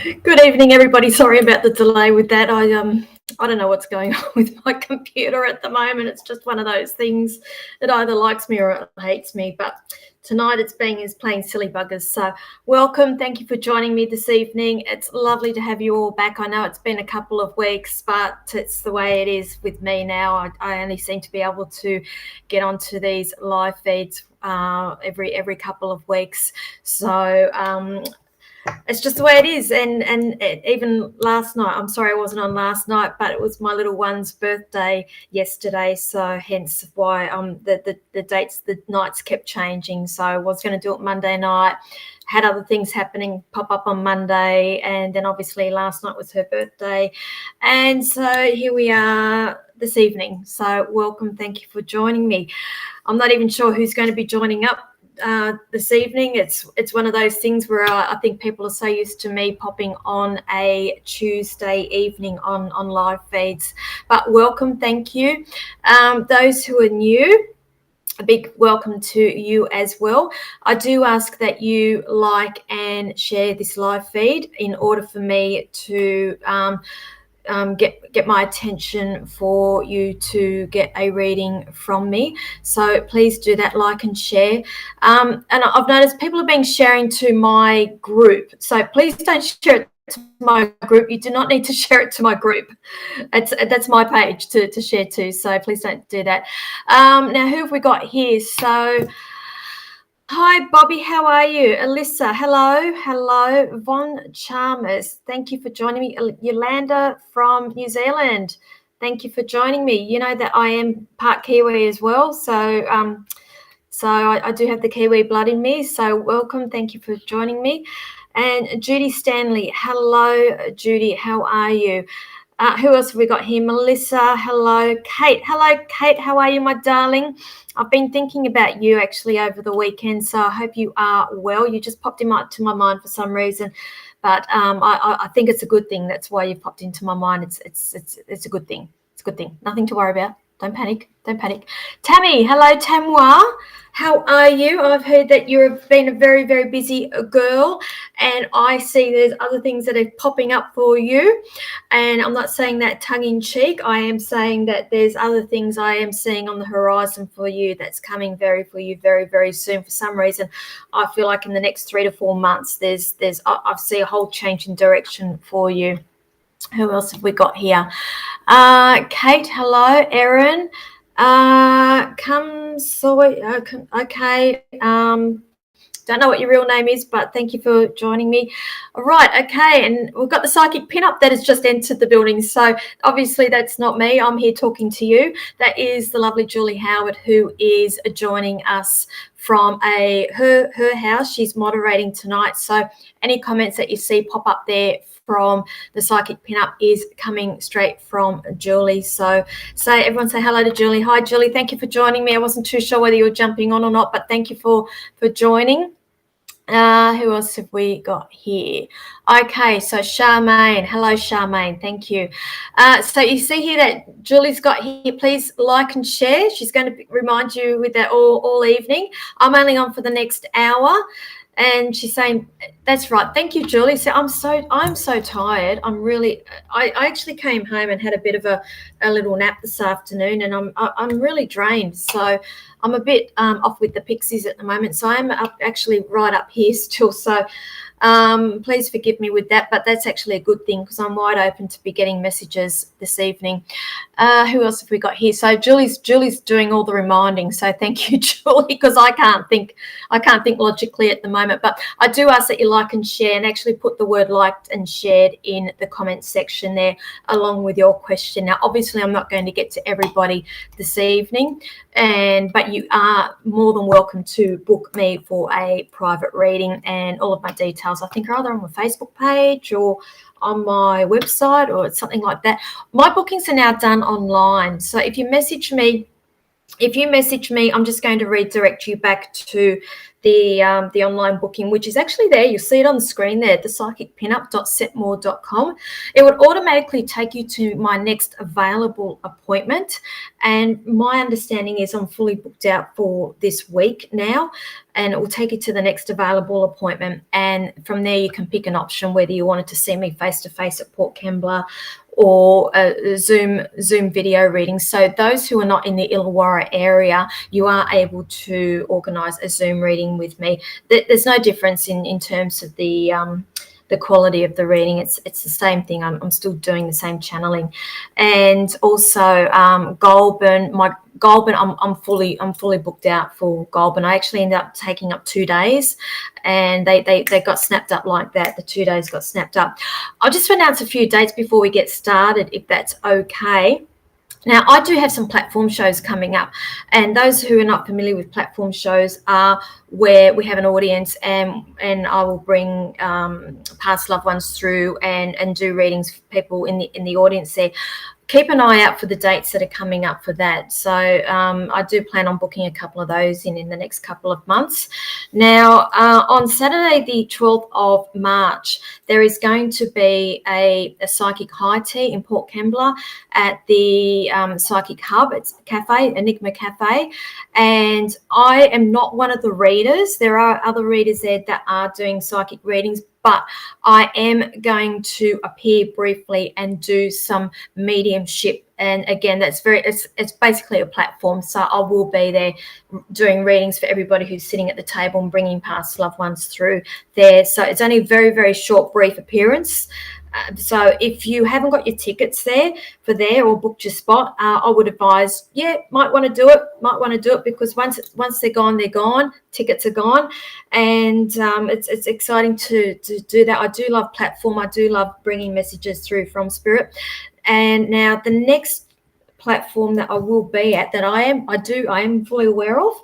Good evening, everybody. Sorry about the delay with that. I don't know what's going on with my computer at the moment. It's just one of those things that either likes me or it hates me. But tonight it's playing silly buggers. So welcome. Thank you for joining me this evening. It's lovely to have you all back. I know it's been a couple of weeks, but it's the way it is with me now. I only seem to be able to get onto these live feeds every couple of weeks. So it's just the way it is. And even last night, I'm sorry I wasn't on last night, but it was my little one's birthday yesterday, so hence why the dates, the nights kept changing. So I was going to do it Monday night, had other things happening pop up on Monday, and then obviously last night was her birthday, and so here we are this evening. So welcome, thank you for joining me. I'm not even sure who's going to be joining up this evening. It's one of those things where I think people are so used to me popping on a Tuesday evening on live feeds. But welcome, thank you. Those who are new, a big welcome to you as well. I do ask that you like and share this live feed in order for me to get my attention for you to get a reading from me. So please do that, like and share. And I've noticed people have been sharing to my group. So please don't share it to my group. You do not need to share it to my group. That's my page to share to. So please don't do that. Now, who have we got here? So hi, Bobby. How are you? Alyssa, hello. Von Chalmers, thank you for joining me. Yolanda from New Zealand, thank you for joining me. You know that I am part Kiwi as well, so I do have the Kiwi blood in me. So welcome, thank you for joining me. And Judy Stanley, hello, Judy. How are you? Who else have we got here? Melissa, hello. Kate, how are you, my darling? I've been thinking about you actually over the weekend, so I hope you are well. You just popped into my mind for some reason, but I think it's a good thing. That's why you popped into my mind. It's a good thing. It's a good thing. Nothing to worry about. Don't panic. Tammy, hello, Tamwa. How are you? I've heard that you've been a very, very busy girl, and I see there's other things that are popping up for you. And I'm not saying that tongue in cheek. I am saying that there's other things I am seeing on the horizon for you that's coming very, very soon. For some reason, I feel like in the next 3 to 4 months, I see a whole change in direction for you. Who else have we got here? Kate, hello. Erin, okay. Don't know what your real name is, but thank you for joining me. All right, okay, and we've got the Psychic Pinup that has just entered the building. So obviously that's not me. I'm here talking to you. That is the lovely Julie Howard, who is joining us from her house. She's moderating tonight. So any comments that you see pop up there from the Psychic Pinup is coming straight from Julie. So everyone say hello to Julie. Hi, Julie. Thank you for joining me. I wasn't too sure whether you were jumping on or not, but thank you for joining. Who else have we got here? Okay, so Charmaine. Hello, Charmaine. Thank you. So you see here that Julie's got here. Please like and share. She's going to remind you with that all evening. I'm only on for the next hour. And she's saying, that's right. Thank you, Julie. So I'm so tired. I actually came home and had a bit of a little nap this afternoon, and I'm really drained. So I'm a bit off with the pixies at the moment. So I'm actually right up here still. So please forgive me with that, but that's actually a good thing because I'm wide open to be getting messages this evening. Who else have we got here? So Julie's doing all the reminding. So thank you, Julie, because I can't think logically at the moment. But I do ask that you like and share, and actually put the word liked and shared in the comments section there, along with your question. Now, obviously, I'm not going to get to everybody this evening, but you are more than welcome to book me for a private reading, and all of my details I think are either on my Facebook page or on my website or it's something like that. My bookings are now done online, so if you message me If you message me, I'm just going to redirect you back to the online booking, which is actually there. You'll see it on the screen there, the psychicpinup.setmore.com. It would automatically take you to my next available appointment. And my understanding is I'm fully booked out for this week now, and it will take you to the next available appointment. And from there, you can pick an option whether you wanted to see me face-to-face at Port Kembla or a Zoom video reading. So those who are not in the Illawarra area, you are able to organise a Zoom reading with me. There's no difference in terms of the quality of the reading. It's the same thing. I'm still doing the same channeling. And also Goulburn, I'm fully booked out for Goulburn. I actually ended up taking up 2 days, and they got snapped up like that. The 2 days got snapped up. I'll just announce a few dates before we get started, if that's okay. Now, I do have some platform shows coming up, and those who are not familiar with platform shows are where we have an audience, and I will bring past loved ones through and do readings for people in the audience there. Keep an eye out for the dates that are coming up for that. So I do plan on booking a couple of those in the next couple of months. Now, on Saturday, the 12th of March, there is going to be a psychic high tea in Port Kembla at the Psychic Hub. It's a cafe, Enigma Cafe. And I am not one of the readers. There are other readers there that are doing psychic readings, but I am going to appear briefly and do some mediumship. And again, it's basically a platform. So I will be there doing readings for everybody who's sitting at the table and bringing past loved ones through there. So it's only a very, very short, brief appearance. So if you haven't got your tickets there or booked your spot, I would advise, might want to do it because once they're gone, they're gone. Tickets are gone, and it's exciting to do that. I do love platform. I do love bringing messages through from spirit. And now the next platform that I will be at that I am fully aware of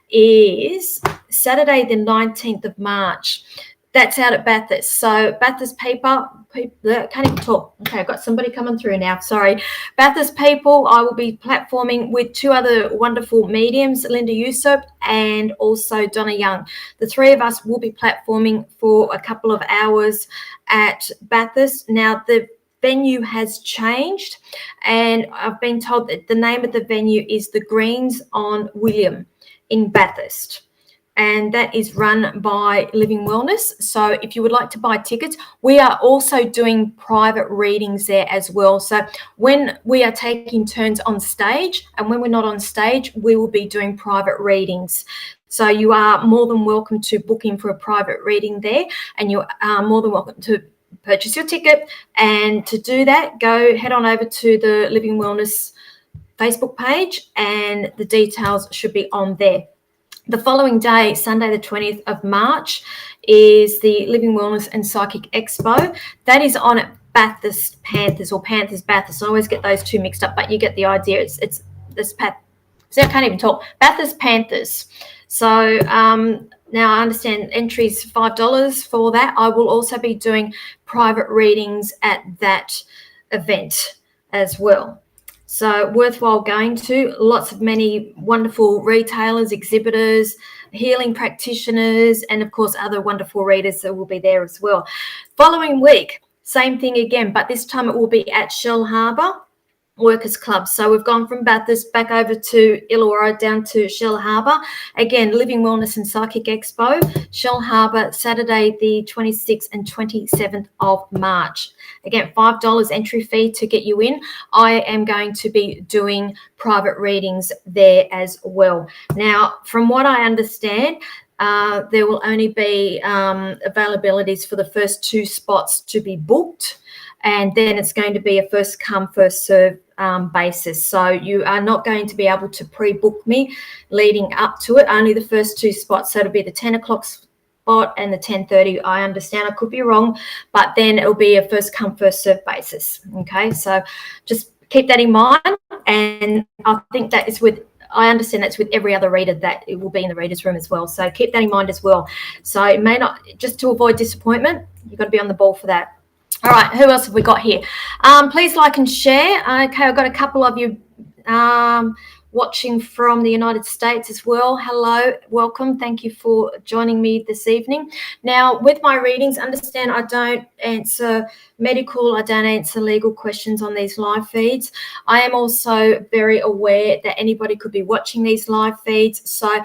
is Saturday the 19th of March. That's out at Bathurst. So Bathurst people, can't even talk. Okay, I've got somebody coming through now. Sorry. Bathurst people, I will be platforming with two other wonderful mediums, Linda Usop and also Donna Young. The three of us will be platforming for a couple of hours at Bathurst. Now, the venue has changed, and I've been told that the name of the venue is the Greens on William in Bathurst. And that is run by Living Wellness. So if you would like to buy tickets, we are also doing private readings there as well. So when we are taking turns on stage, and when we're not on stage, we will be doing private readings. So you are more than welcome to book in for a private reading there, and you are more than welcome to purchase your ticket. And to do that, head on over to the Living Wellness Facebook page, and the details should be on there. The following day, Sunday the 20th of March, is the Living Wellness and Psychic Expo. That is on at Bathurst Panthers, or Panthers Bathurst. I always get those two mixed up, but you get the idea. It's this so I can't even talk. Bathurst Panthers. So now I understand entries $5 for that. I will also be doing private readings at that event as well. So worthwhile going to. Many wonderful retailers, exhibitors, healing practitioners, and of course other wonderful readers that will be there as well. Following week, same thing again, but this time it will be at Shell Harbour Workers Club. So we've gone from Bathurst back over to Illawarra down to Shell Harbour. Again, Living Wellness and Psychic Expo, Shell Harbour, Saturday the 26th and 27th of March. Again, $5 entry fee to get you in. I am going to be doing private readings there as well. Now, from what I understand, there will only be availabilities for the first 2 spots to be booked, and then it's going to be a first come, first serve basis. So you are not going to be able to pre-book me leading up to it, only the first 2 spots. So it'll be the 10 o'clock spot and the 10:30. I understand, I could be wrong, but then it'll be a first come, first serve basis. Okay, so just keep that in mind. And I think that is I understand that's with every other reader, that it will be in the reader's room as well. So keep that in mind as well. So it may not, just to avoid disappointment, you've got to be on the ball for that. All right, who else have we got here? Please like and share. Okay, I've got a couple of you watching from the United States as well. Hello, welcome. Thank you for joining me this evening. Now, with my readings, understand I don't answer medical, I don't answer legal questions on these live feeds. I am also very aware that anybody could be watching these live feeds. So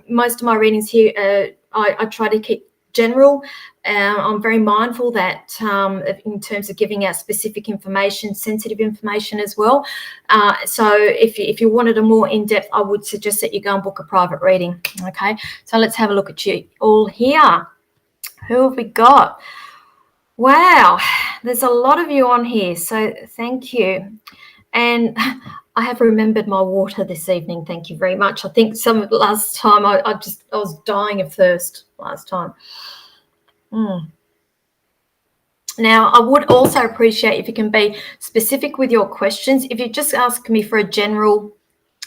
most of my readings here, I try to keep general. I'm very mindful that in terms of giving out specific information, sensitive information as well. So if you wanted a more in-depth, I would suggest that you go and book a private reading. Okay, so let's have a look at you all here. Who have we got? Wow, there's a lot of you on here, so thank you. And I have remembered my water this evening. Thank you very much. I think last time I was dying of thirst last time. Now, I would also appreciate if you can be specific with your questions. If you just ask me for a general,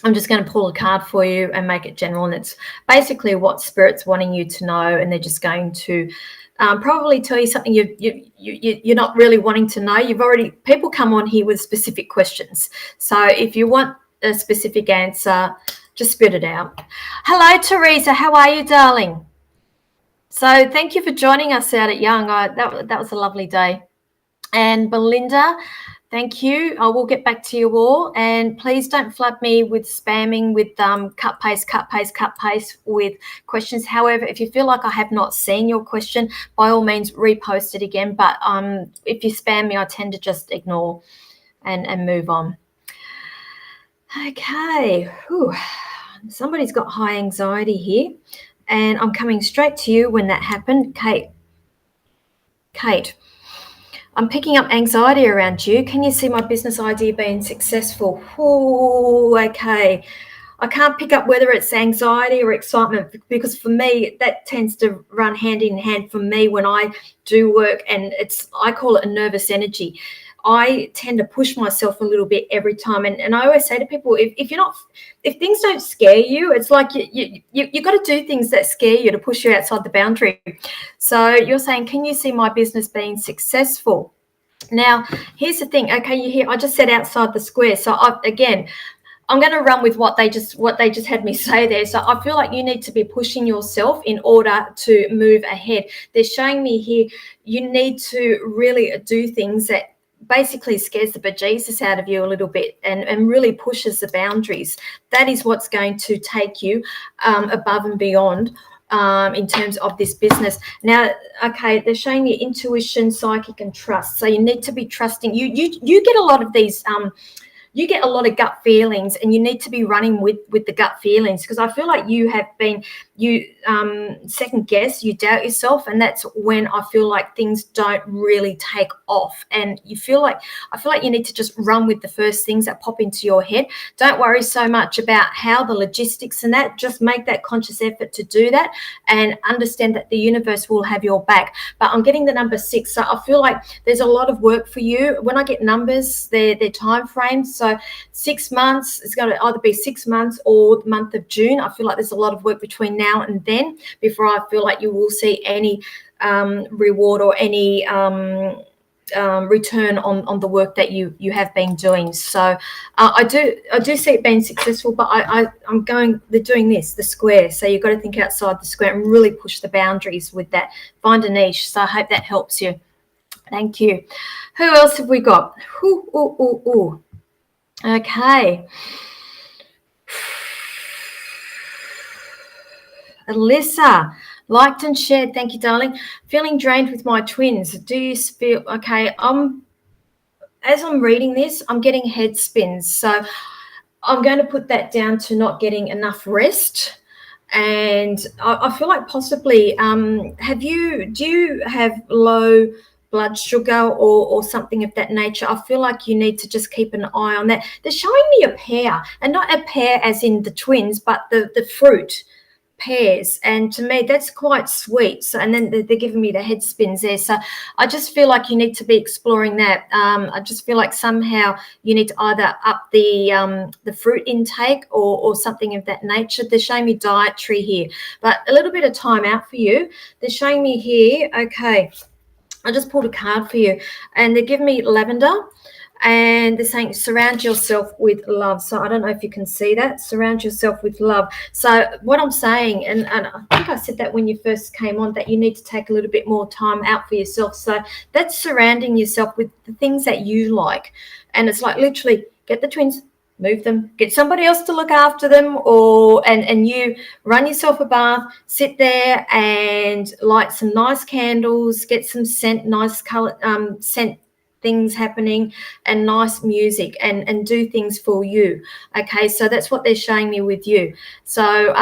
I'm just going to pull a card for you and make it general. And it's basically what Spirit's wanting you to know. And they're just going to probably tell you something you're not really wanting to know. People come on here with specific questions. So if you want a specific answer, just spit it out. Hello, Teresa. How are you, darling? So thank you for joining us out at Young. That was a lovely day. And Belinda, thank you. I will get back to you all. And please don't flood me with spamming with cut, paste with questions. However, if you feel like I have not seen your question, by all means, repost it again. But if you spam me, I tend to just ignore and move on. Okay. Whew. Somebody's got high anxiety here. And I'm coming straight to you when that happened. Kate, I'm picking up anxiety around you. Can you see my business idea being successful? Oh, okay. I can't pick up whether it's anxiety or excitement, because for me, that tends to run hand in hand for me when I do work, and I call it a nervous energy. I tend to push myself a little bit every time. And I always say to people, if things don't scare you, it's like you got to do things that scare you to push you outside the boundary. So you're saying, can you see my business being successful? Now, here's the thing. Okay, you hear, I just said outside the square. So I'm going to run with what they just had me say there. So I feel like you need to be pushing yourself in order to move ahead. They're showing me here, you need to really do things that basically scares the bejesus out of you a little bit and really pushes the boundaries. That is what's going to take you above and beyond in terms of this business. Now, okay, they're showing you intuition, psychic, and trust. So you need to be trusting. You get a lot of these you get a lot of gut feelings, and you need to be running with the gut feelings, because I feel like you second guess, you doubt yourself, and that's when I feel like things don't really take off, and I feel like you need to just run with the first things that pop into your head. Don't worry so much about how the logistics and that. Just make that conscious effort to do that and understand that the universe will have your back. But I'm getting the number 6, so I feel like there's a lot of work for you. When I get numbers, they're time frames. So 6 months, it's going to either be 6 months or the month of June. I feel like there's a lot of work between now and then before I feel like you will see any reward or any return on the work that you have been doing. So I do see it being successful, but they're doing this, the square. So you've got to think outside the square and really push the boundaries with that. Find a niche. So I hope that helps you. Thank you. Who else have we got? Ooh. Okay. Alyssa, liked and shared. Thank you, darling. Feeling drained with my twins. Do you feel okay? As I'm reading this, I'm getting head spins. So I'm going to put that down to not getting enough rest. And I feel like possibly, do you have low blood sugar or something of that nature? I feel like you need to just keep an eye on that. They're showing me a pear, and not a pear as in the twins, but the fruit, pears, and to me that's quite sweet. So, and then they're giving me the head spins there. So I just feel like you need to be exploring that. I just feel like somehow you need to either up the fruit intake or something of that nature. They're showing me dietary here, but a little bit of time out for you. They're showing me here, okay, I just pulled a card for you, and they're giving me lavender, and they're saying surround yourself with love. So I don't know if you can see that. Surround yourself with love. So what I'm saying, and I think I said that when you first came on, that you need to take a little bit more time out for yourself. So that's surrounding yourself with the things that you like. And it's like literally get the twins, move them, get somebody else to look after them, or and you run yourself a bath, sit there and light some nice candles, get some scent, nice color scent things happening, and nice music, and do things for you. Okay, so that's what they're showing me with you. So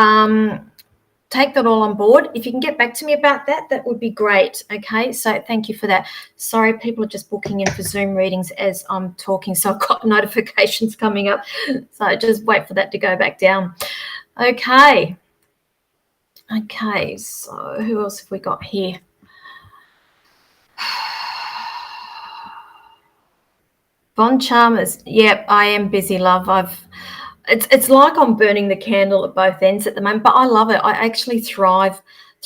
take that all on board. If you can get back to me about that, that would be great. Okay, so thank you for that. Sorry, people are just booking in for Zoom readings as I'm talking, so I've got notifications coming up. So just wait for that to go back down. Okay. Okay, so who else have we got here? Von Chalmers. Yep, I am busy, love. It's like I'm burning the candle at both ends at the moment, but I love it. I actually thrive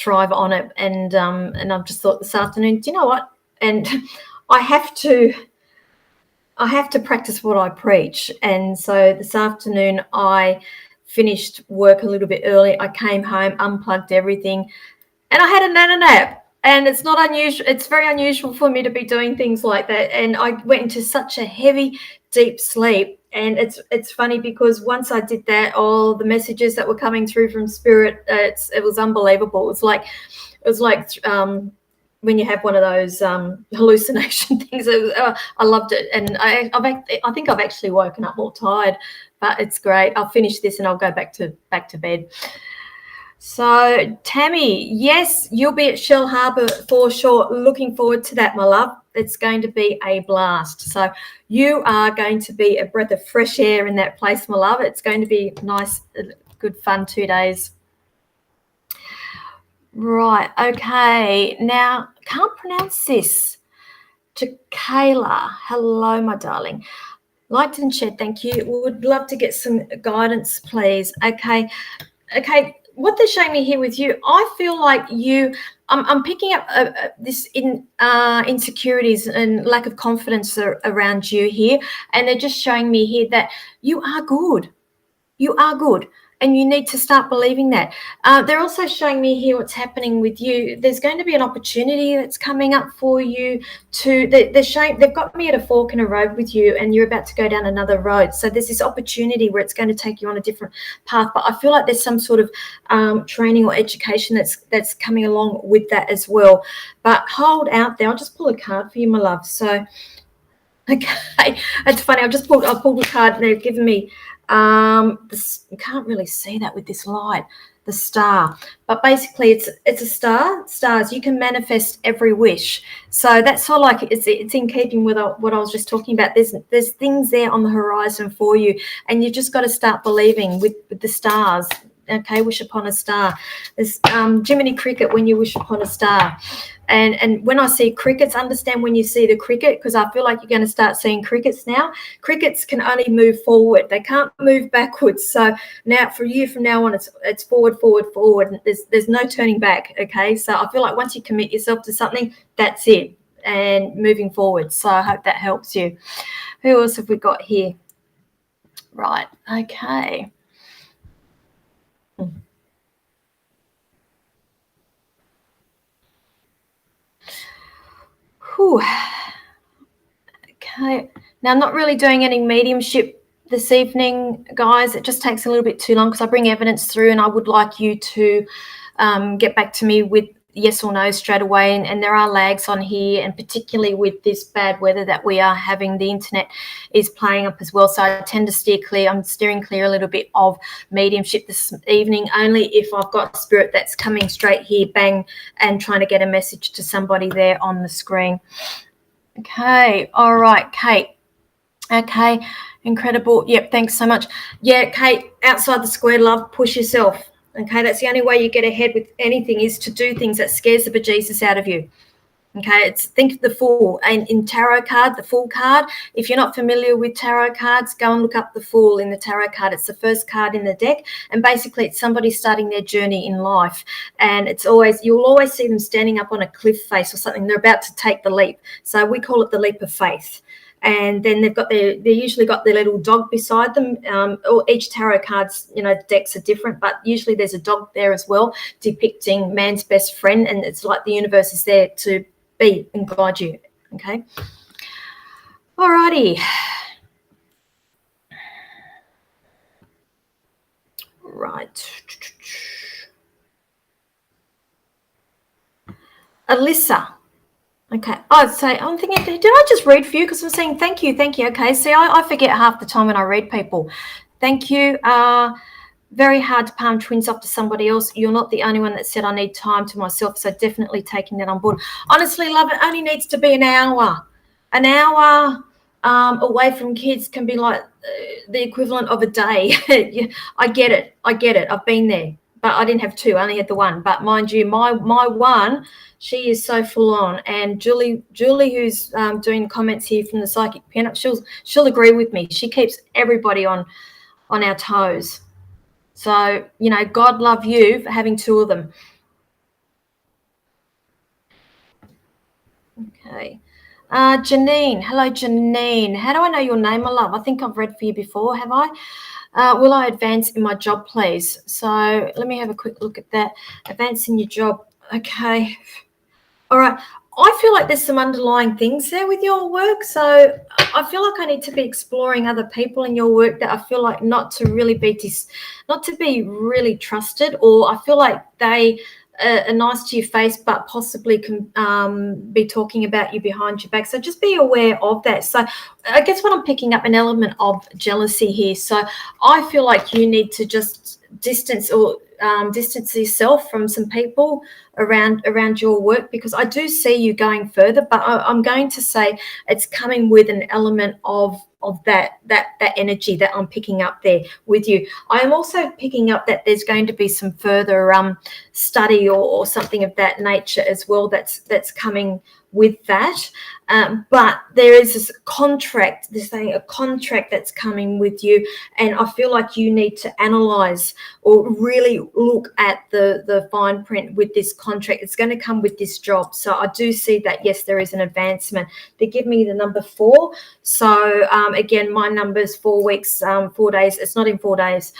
on it, and I've just thought this afternoon, do you know what? And I have to practice what I preach. And so this afternoon I finished work a little bit early. I came home, unplugged everything, and I had a nap. And it's not unusual. It's very unusual for me to be doing things like that. And I went into such a heavy, deep sleep. And it's funny because once I did that, all the messages that were coming through from Spirit, it was unbelievable. It was like when you have one of those hallucination things. I loved it, and I think I've actually woken up more tired, but it's great. I'll finish this and I'll go back to bed. So Tammy, yes, you'll be at Shell Harbour for sure. Looking forward to that, my love. It's going to be a blast. So you are going to be a breath of fresh air in that place, my love. It's going to be nice, good fun 2 days. Right, okay. Now, can't pronounce this. Kayla, hello, my darling. Liked and shared, thank you. Would love to get some guidance, please. Okay. What they're showing me here with you, I feel like I'm picking up this insecurities and lack of confidence around you here, and they're just showing me here that you are good. You are good, and you need to start believing that. They're also showing me here what's happening with you. There's going to be an opportunity that's coming up for you they've got me at a fork in a road with you, and you're about to go down another road. So there's this opportunity where it's going to take you on a different path, but I feel like there's some sort of training or education that's coming along with that as well. But hold out there. I'll just pull a card for you, my love. So, okay, it's funny. I pulled a card, and they've given me you can't really see that with this light, the star, but basically it's a star. Stars, you can manifest every wish. So that's sort of like it's in keeping with what I was just talking about. There's things there on the horizon for you, and you've just got to start believing with the stars. Okay, wish upon a star. There's Jiminy Cricket, when you wish upon a star. And when I see crickets, understand when you see the cricket, because I feel like you're going to start seeing crickets now. Crickets can only move forward. They can't move backwards. So now, for you, from now on, it's forward. There's no turning back, okay? So I feel like once you commit yourself to something, that's it, and moving forward. So I hope that helps you. Who else have we got here? Right, okay. Whew. Okay. Now, I'm not really doing any mediumship this evening, guys. It just takes a little bit too long because I bring evidence through, and I would like you to get back to me with yes or no straight away. And there are lags on here, and particularly with this bad weather that we are having, the internet is playing up as well. So I tend to steer clear. I'm steering clear a little bit of mediumship this evening, only if I've got spirit that's coming straight here, bang, and trying to get a message to somebody there on the screen. Okay. All right, Kate. Okay. Incredible. Yep. Thanks so much. Yeah, Kate, outside the square, love, push yourself. Okay, that's the only way you get ahead with anything, is to do things that scares the bejesus out of you. Okay, think of the Fool, and in tarot card, the Fool card. If you're not familiar with tarot cards, go and look up the Fool in the tarot card. It's the first card in the deck, and basically it's somebody starting their journey in life, and you'll always see them standing up on a cliff face or something. They're about to take the leap, so we call it the leap of faith. And then they usually got their little dog beside them. Or each tarot cards, decks are different, but usually there's a dog there as well, depicting man's best friend, and it's like the universe is there to be and guide you. Okay. Alrighty. Right. Alyssa. Okay. I'm thinking, did I just read for you? Because I'm saying thank you. Okay. See, I forget half the time when I read people. Thank you. Very hard to palm twins off to somebody else. You're not the only one that said I need time to myself, so definitely taking that on board. Honestly, love, it only needs to be an hour. An hour away from kids can be like the equivalent of a day. I get it. I've been there, but I didn't have two. I only had the one. But mind you, my one, she is so full on. And Julie, who's doing comments here from the Psychic Pinup, she'll agree with me. She keeps everybody on our toes. So, God love you for having two of them. Okay. Janine. Hello, Janine. How do I know your name, my love? I think I've read for you before, have I? Will I advance in my job, please? So let me have a quick look at that. Advance in your job. Okay. All right. I feel like there's some underlying things there with your work. So I feel like I need to be exploring other people in your work that I feel like not to be really trusted, or I feel like they are nice to your face, but possibly can be talking about you behind your back. So just be aware of that. So I guess what I'm picking up, an element of jealousy here. So I feel like you need to just distance yourself from some people around your work, because I do see you going further, but I'm going to say it's coming with an element of that energy that I'm picking up there with you. I am also picking up that there's going to be some further study or something of that nature as well that's coming with that. But there is this contract, a contract that's coming with you, and I feel like you need to analyze or really look at the fine print with this contract. It's going to come with this job. So I do see that, yes, there is an advancement. They give me the number 4. So again, my number is 4 weeks, 4 days. It's not in 4 days,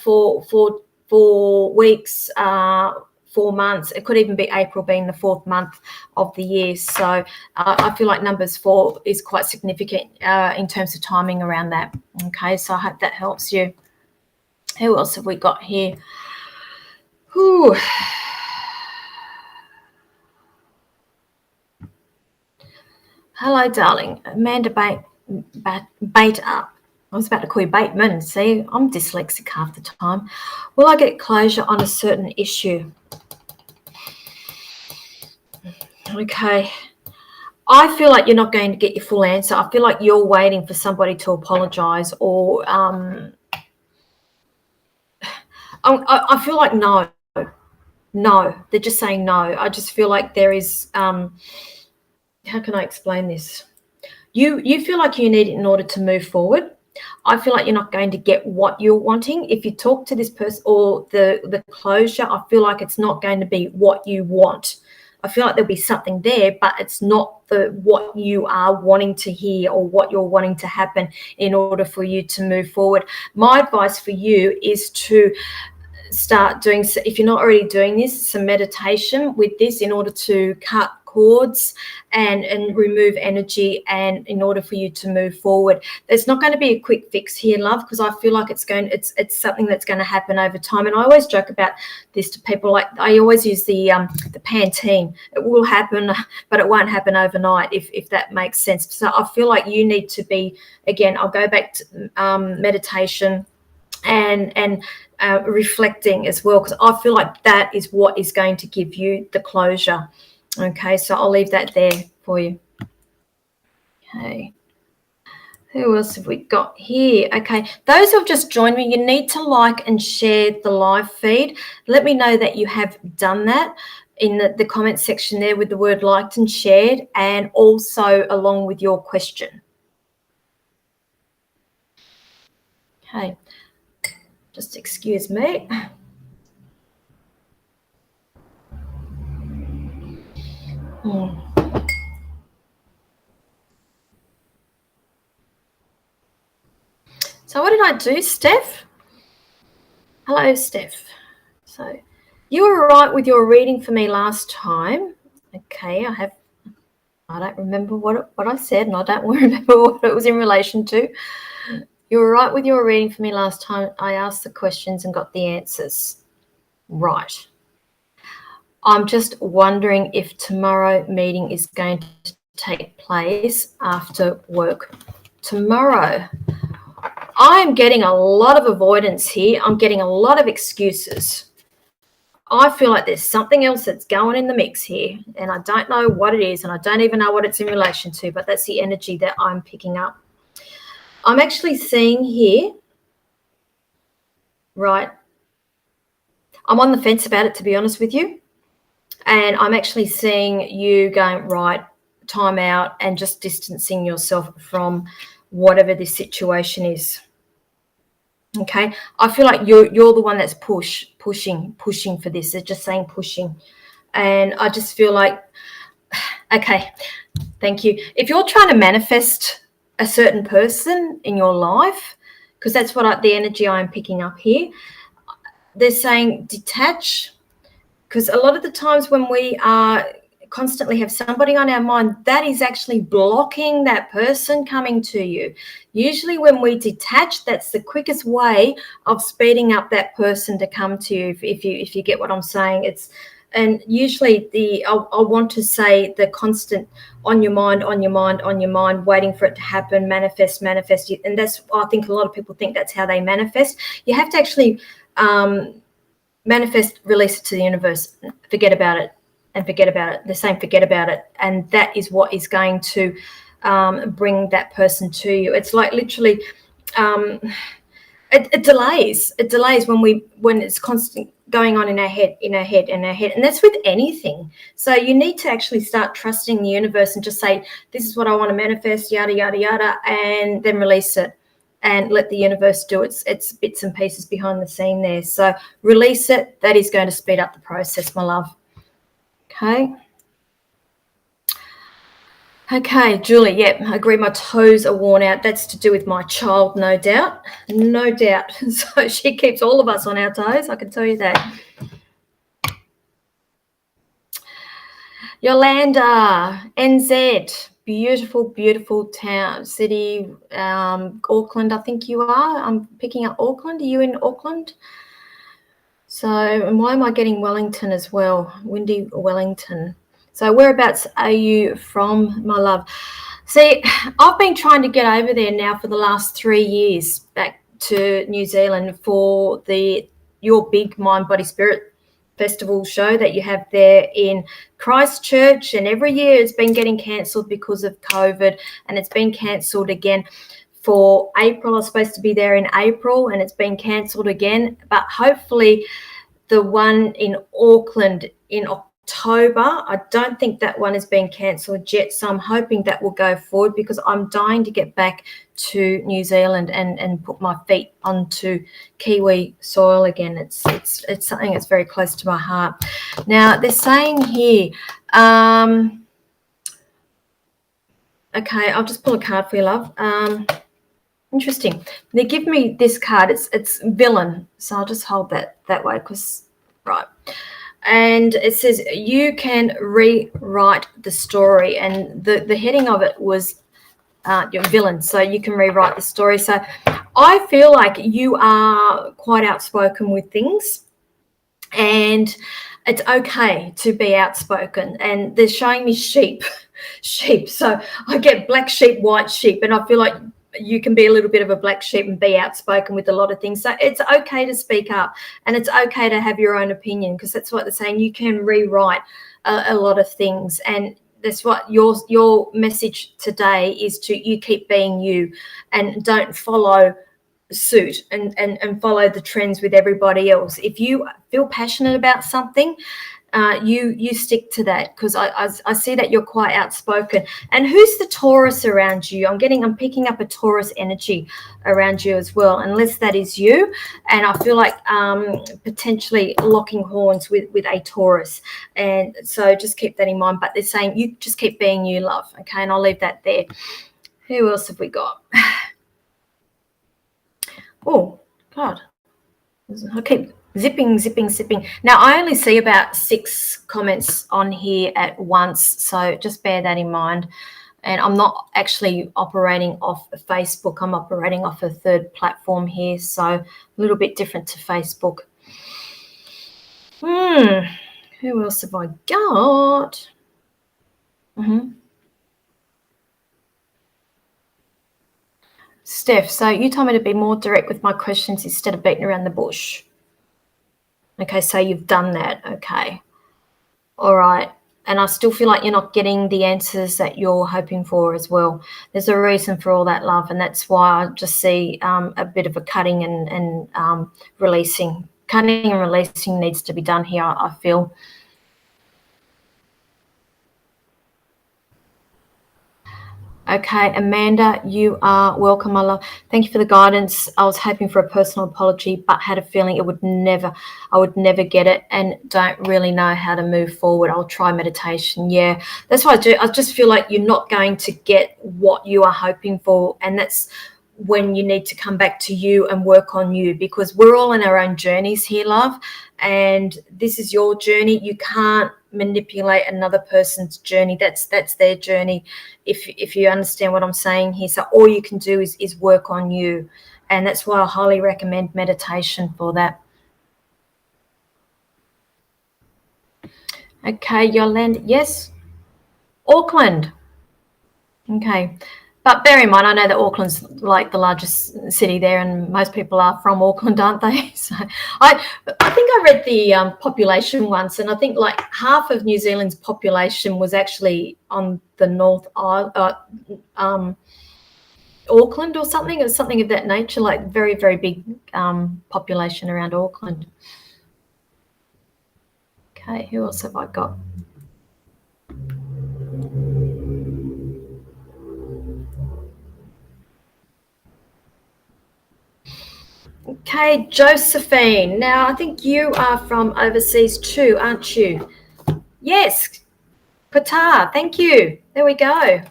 4 weeks, 4 months. It could even be April being the 4th month of the year. So I feel like numbers 4 is quite significant in terms of timing around that. Okay, so I hope that helps you. Who else have we got here? Whew. Hello, darling. Amanda Bait up. I was about to call you Bateman. See, I'm dyslexic half the time. Will I get closure on a certain issue? Okay. I feel like you're not going to get your full answer. I feel like you're waiting for somebody to apologize, or I feel like no, they're just saying no. I just feel like there is, how can I explain this? You feel like you need it in order to move forward. I feel like you're not going to get what you're wanting. If you talk to this person, or the closure, I feel like it's not going to be what you want. I feel like there'll be something there, but it's not what you are wanting to hear or what you're wanting to happen in order for you to move forward. My advice for you is to start doing, if you're not already doing this, some meditation with this in order to cut cords and remove energy, and in order for you to move forward. There's not going to be a quick fix here, love, because I feel like it's something that's going to happen over time. And I always joke about this to people, like I always use the Pantene. It will happen, but it won't happen overnight, if that makes sense. So I feel like you need to be, again, I'll go back to meditation and reflecting as well, because I feel like that is what is going to give you the closure. Okay, so I'll leave that there for you. Okay. Who else have we got here? Okay, those who have just joined me, you need to like and share the live feed. Let me know that you have done that. in the comment section there with the word liked and shared, and also along with your question. Okay, just excuse me. So what did I do, Steph? Hello, Steph. So you were right with your reading for me last time. Okay, I don't remember what I said, and I don't remember what it was in relation to. You were right with your reading for me last time. I asked the questions and got the answers. Right. I'm just wondering if tomorrow meeting is going to take place after work tomorrow. I'm getting a lot of avoidance here. I'm getting a lot of excuses. I feel like there's something else that's going in the mix here, and I don't know what it is, and I don't even know what it's in relation to, but that's the energy that I'm picking up. I'm actually seeing here, right, I'm on the fence about it, to be honest with you, and I'm actually seeing you going, right, time out, and just distancing yourself from whatever this situation is. Okay, I feel like you're the one that's pushing for this. They're just saying pushing, and I just feel like, okay, thank you. If you're trying to manifest a certain person in your life, because that's the energy I'm picking up here, they're saying detach, because a lot of the times when we are constantly have somebody on our mind, that is actually blocking that person coming to you. Usually when we detach, that's the quickest way of speeding up that person to come to you, if you get what I'm saying. And usually I want to say the constant on your mind, waiting for it to happen, manifest. And that's, I think a lot of people think that's how they manifest. You have to actually manifest, release it to the universe, forget about it. They're saying forget about it, and that is what is going to bring that person to you. It's like literally it delays when it's constant going on in our head, and that's with anything. So you need to actually start trusting the universe and just say, this is what I want to manifest, yada yada yada, and then release it and let the universe do its bits and pieces behind the scene there. So release it. That is going to speed up the process, my love. Okay, Julie, yep, I agree. My toes are worn out. That's to do with my child, no doubt. So she keeps all of us on our toes, I can tell you that. Yolanda, NZ, beautiful town, city, Auckland, I think you are. I'm picking up Auckland. Are you in Auckland? So, and why am I getting Wellington as well? Windy Wellington. So whereabouts are you from, my love? See, I've been trying to get over there now for the last 3 years, back to New Zealand for your big Mind, Body, Spirit festival show that you have there in Christchurch. And every year it's been getting cancelled because of COVID, and it's been cancelled again for April. I was supposed to be there in April, and it's been cancelled again. But hopefully the one in Auckland in October, I don't think that one has been cancelled yet. So I'm hoping that will go forward, because I'm dying to get back to New Zealand and put my feet onto Kiwi soil again. It's something that's very close to my heart. Now they're saying here, okay, I'll just pull a card for you, love. Interesting. They give me this card. It's villain. So I'll just hold that way, because right. And it says you can rewrite the story, and the heading of it was your villain. So you can rewrite the story. So I feel like you are quite outspoken with things, and it's okay to be outspoken. And they're showing me sheep. So I get black sheep, white sheep, and I feel like you can be a little bit of a black sheep and be outspoken with a lot of things. So it's okay to speak up, and it's okay to have your own opinion, because that's what they're saying. You can rewrite a lot of things, and that's what your message today is, to you keep being you, and don't follow suit and follow the trends with everybody else. If you feel passionate about something, you stick to that, because I see that you're quite outspoken. And who's the Taurus around you? I'm picking up a Taurus energy around you as well, unless that is you. And I feel like potentially locking horns with a Taurus. And so just keep that in mind. But they're saying you just keep being you, love. Okay, and I'll leave that there. Who else have we got? Oh, God. I keep zipping. Now, I only see about 6 comments on here at once, so just bear that in mind. And I'm not actually operating off Facebook. I'm operating off a third platform here, so a little bit different to Facebook. Who else have I got? Steph, so you told me to be more direct with my questions instead of beating around the bush. Okay, so you've done that. Okay. All right. And I still feel like you're not getting the answers that you're hoping for as well. There's a reason for all that, love, and that's why I just see a bit of a cutting and releasing. Cutting and releasing needs to be done here, I feel. Okay, Amanda, you are welcome, my love. Thank you for the guidance. I was hoping for a personal apology, but had a feeling I would never get it, and don't really know how to move forward. I'll try meditation. Yeah, that's what I do. I just feel like you're not going to get what you are hoping for, and that's when you need to come back to you and work on you, because we're all in our own journeys here, love, and this is your journey. You can't manipulate another person's journey. That's their journey, if you understand what I'm saying here. So all you can do is work on you, and that's why I highly recommend meditation for that. Okay, Yolanda, yes, Auckland. Okay, but bear in mind, I know that Auckland's like the largest city there, and most people are from Auckland, aren't they? So I think I read the population once, and I think like half of New Zealand's population was actually on the North Island, Auckland or something. It was something of that nature, like very, very big population around Auckland. Okay, who else have I got? Okay, Josephine. Now, I think you are from overseas too, aren't you? Yes, Qatar. Thank you. There we go.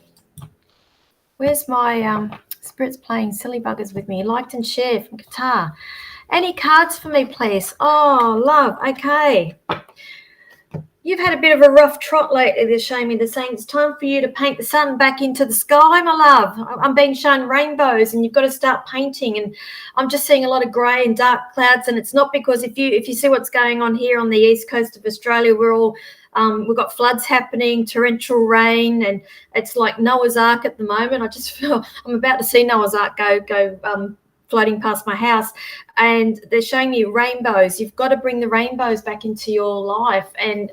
Where's my spirits playing silly buggers with me? Liked and shared from Qatar. Any cards for me, please? Oh, love. Okay. You've had a bit of a rough trot lately, they're showing me. They're saying it's time for you to paint the sun back into the sky, my love. I'm being shown rainbows, and you've got to start painting. And I'm just seeing a lot of grey and dark clouds, and it's not because if you see what's going on here on the east coast of Australia, we've got floods happening, torrential rain, and it's like Noah's Ark at the moment. I just feel I'm about to see Noah's Ark go floating past my house, and they're showing me rainbows. You've got to bring the rainbows back into your life and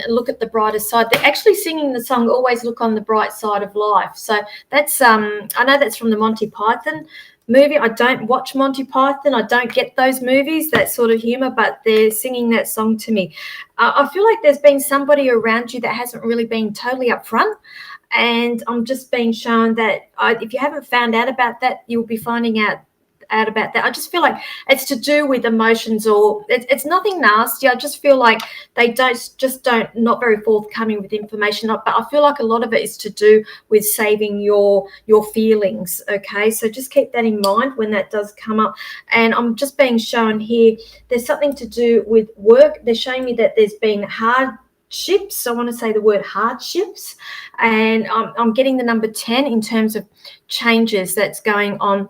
look at the brighter side. They're actually singing the song "Always Look on the Bright Side of Life." So that's I know that's from the Monty Python movie. I don't watch Monty Python. I don't get those movies, that sort of humor, but they're singing that song to me. I feel like there's been somebody around you that hasn't really been totally upfront. And I'm just being shown that if you haven't found out about that, you'll be finding out about that. I just feel like it's to do with emotions, or it's nothing nasty. I just feel like they don't not very forthcoming with information. But I feel like a lot of it is to do with saving your feelings. Okay, so just keep that in mind when that does come up. And I'm just being shown here there's something to do with work. They're showing me that there's been hardships. I want to say the word hardships, and I'm getting the number 10 in terms of changes that's going on.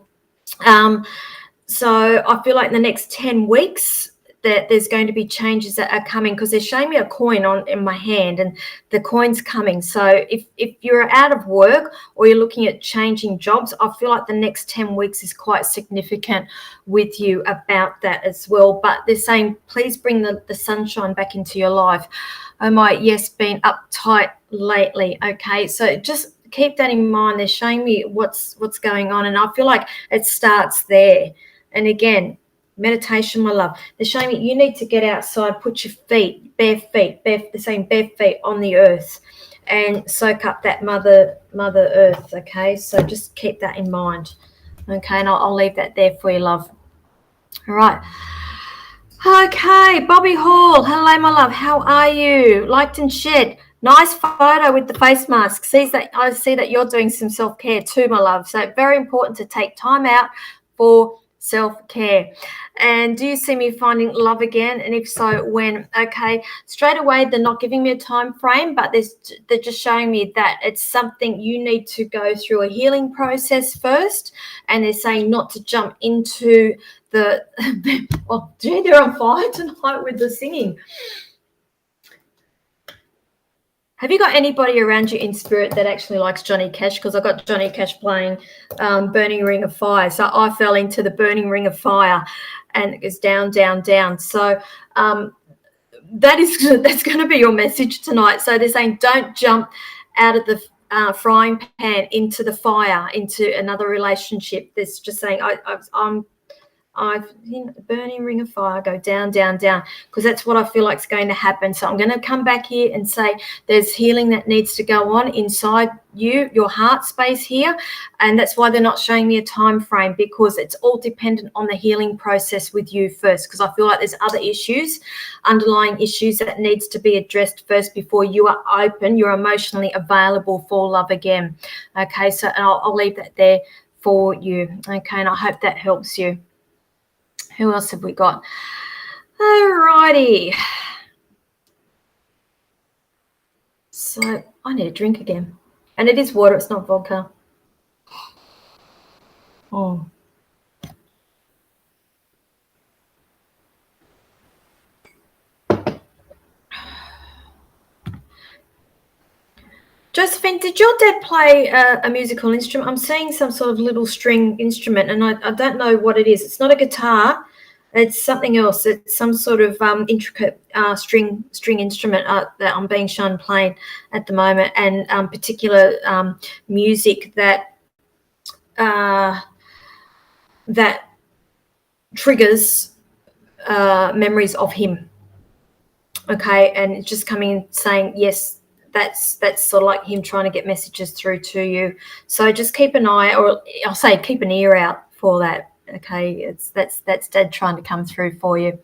So I feel like in the next 10 weeks that there's going to be changes that are coming, because they're showing me a coin in my hand, and the coin's coming. So if you're out of work or you're looking at changing jobs, I feel like the next 10 weeks is quite significant with you about that as well. But they're saying, please bring the sunshine back into your life. Oh my, yes, been uptight lately. Okay, so just keep that in mind. They're showing me what's going on, and I feel like it starts there. And again, Meditation, my love. They're showing me you need to get outside, put your feet, bare feet, they're saying bare feet on the earth and soak up that Mother Earth, okay? So just keep that in mind, okay? And I'll leave that there for you, love. All right. Okay, Bobby Hall. Hello, my love. How are you? Liked and shared. Nice photo with the face mask. I see that you're doing some self-care too, my love. So very important to take time out for self-care. And do you see me finding love again? And if so, when? Okay, straight away they're not giving me a time frame, but they're just showing me that it's something you need to go through a healing process first. And they're saying not to jump into the oh gee, they're on fire tonight with the singing. Have you got anybody around you in spirit that actually likes Johnny Cash? Because I got Johnny Cash playing Burning Ring of Fire. So I fell into the Burning Ring of Fire and it goes down, down, down. So that's going to be your message tonight. So they're saying don't jump out of the frying pan into the fire, into another relationship. There's just saying I've burning ring of fire, go down, down, down, because that's what I feel like is going to happen. So I'm going to come back here and say there's healing that needs to go on inside you, your heart space here, and that's why they're not showing me a time frame, because it's all dependent on the healing process with you first, because I feel like there's other issues, underlying issues that needs to be addressed first before you are open, you're emotionally available for love again. Okay, so I'll leave that there for you. Okay, and I hope that helps you. Who else have we got? Alrighty. So I need a drink again. And it is water, it's not vodka. Oh. Josephine, did your dad play a musical instrument? I'm seeing some sort of little string instrument, and I don't know what it is. It's not a guitar. It's something else. It's some sort of intricate string instrument that I'm being shown playing at the moment, and particular music that triggers memories of him. Okay, and it's just coming in saying yes. That's sort of like him trying to get messages through to you. So just keep an eye, or I'll say keep an ear out for that. Okay, that's Dad trying to come through for you.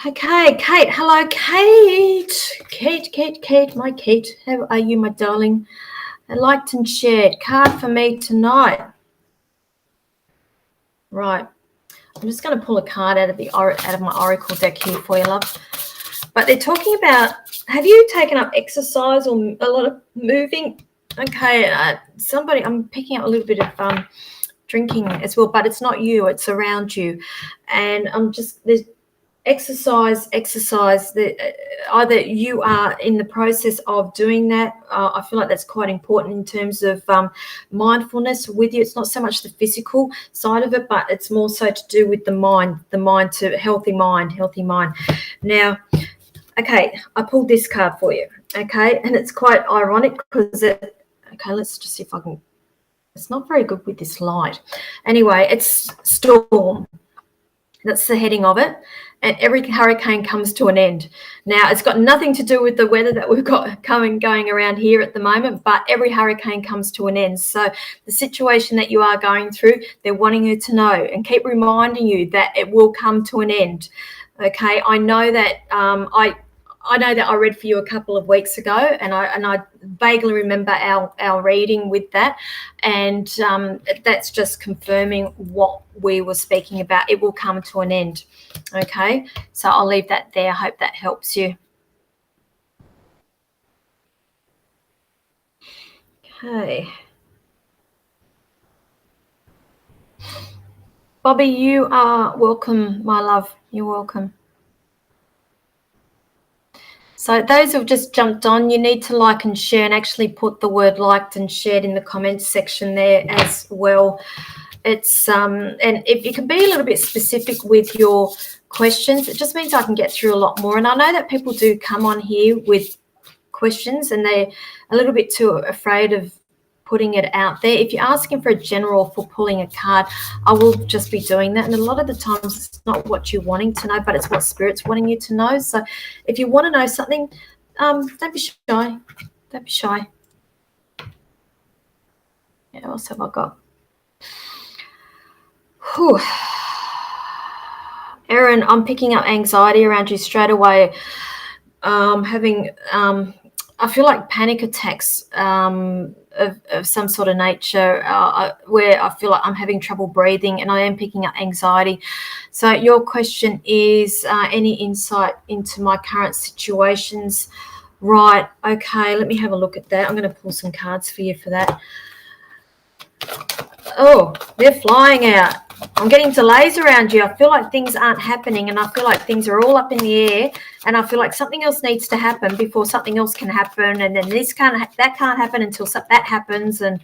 Okay, Kate. Hello, Kate. Kate, my Kate. How are you, my darling? I liked and shared. Card for me tonight. Right. I'm just going to pull a card out of my oracle deck here for you, love. But they're talking about, have you taken up exercise or a lot of moving? Okay, I'm picking up a little bit of drinking as well, but it's not you, it's around you. And there's exercise. Either you are in the process of doing that. I feel like that's quite important in terms of mindfulness with you. It's not so much the physical side of it, but it's more so to do with the mind to healthy mind. Now, okay, I pulled this card for you, okay, and it's quite ironic because let's just see if I can. It's not very good with this light. Anyway, it's storm. That's the heading of it. And every hurricane comes to an end. Now, it's got nothing to do with the weather that we've got going around here at the moment, but every hurricane comes to an end. So the situation that you are going through, they're wanting you to know and keep reminding you that it will come to an end. Okay, I know that I know that I read for you a couple of weeks ago, and I vaguely remember our reading with that, and that's just confirming what we were speaking about. It will come to an end. Okay, so I'll leave that there. I hope that helps you. Okay. Bobby, you are welcome, my love. You're welcome. So those who've just jumped on, you need to like and share, and actually put the word liked and shared in the comments section there as well. It's and if you can be a little bit specific with your questions, it just means I can get through a lot more. And I know that people do come on here with questions and they're a little bit too afraid of putting it out there. If you're asking for a general for pulling a card, I will just be doing that. And a lot of the times it's not what you're wanting to know, but it's what Spirit's wanting you to know. So if you want to know something, don't be shy. Don't be shy. What else have I got? Whew. Erin, I'm picking up anxiety around you straight away. I feel like panic attacks of some sort of nature where I feel like I'm having trouble breathing, and I am picking up anxiety. So your question is any insight into my current situations? Right. Okay. Let me have a look at that. I'm going to pull some cards for you for that. Oh, they're flying out. I'm getting delays around you. I feel like things aren't happening, and I feel like things are all up in the air, and I feel like something else needs to happen before something else can happen, and then that can't happen until that happens, and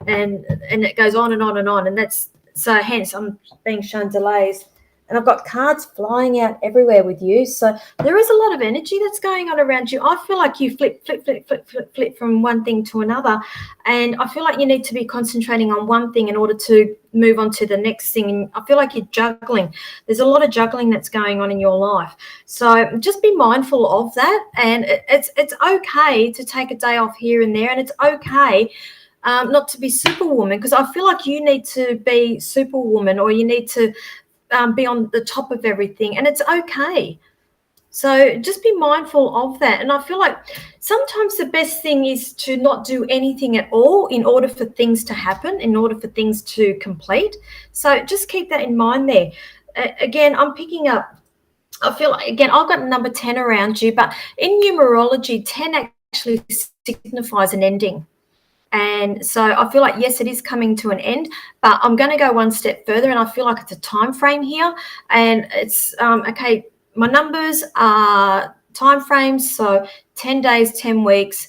it goes on and on and on, and that's so hence I'm being shown delays. And I've got cards flying out everywhere with you. So there is a lot of energy that's going on around you. I feel like you flip from one thing to another. And I feel like you need to be concentrating on one thing in order to move on to the next thing. And I feel like you're juggling. There's a lot of juggling that's going on in your life. So just be mindful of that. And it's okay to take a day off here and there. And it's okay not to be superwoman, because I feel like you need to be superwoman, or you need to be on the top of everything, and it's okay. So just be mindful of that. And I feel like sometimes the best thing is to not do anything at all in order for things to happen, in order for things to complete. So just keep that in mind there. Again, I'm picking up, I feel like, again, I've got number 10 around you, but in numerology, 10 actually signifies an ending. And so I feel like, yes, it is coming to an end, but I'm going to go one step further, and I feel like it's a time frame here. And it's okay, my numbers are time frames, so 10 days, 10 weeks,